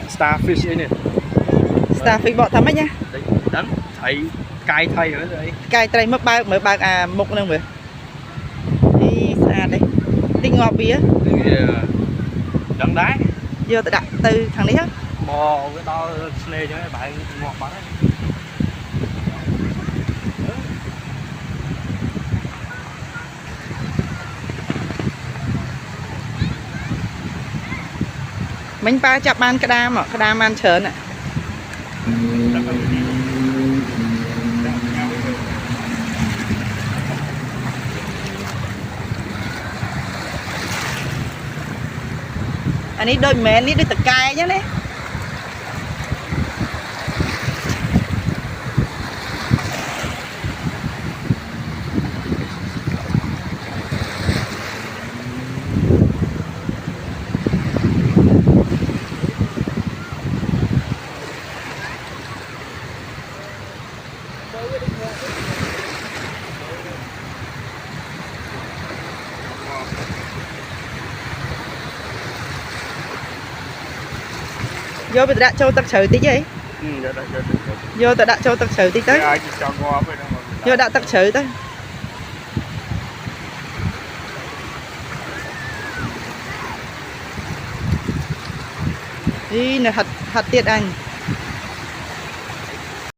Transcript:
starfish ấy nè. Starfish bỏ thắm ấy nhá. Đánh thấy cay thay ở đây. Cay tay mất bao mới bao mục nương vậy. Đi xa đấy. Đi ngọt bía. Đắng đá. Giờ tự đặt từ thằng đấy á. Mò cái to snake cho các bạn ngọt bắn ấy. Mình ba chập ban cái đam ăn chớn ạ. Anh ấy đôi mẹ anh ấy đi tự cay nhá đấy. Vô bị đã cho tật sự tí gì? Vô tự đã cho tật sự tí tới. Vô đã tật sự tới. Đi nè hạt tiết anh.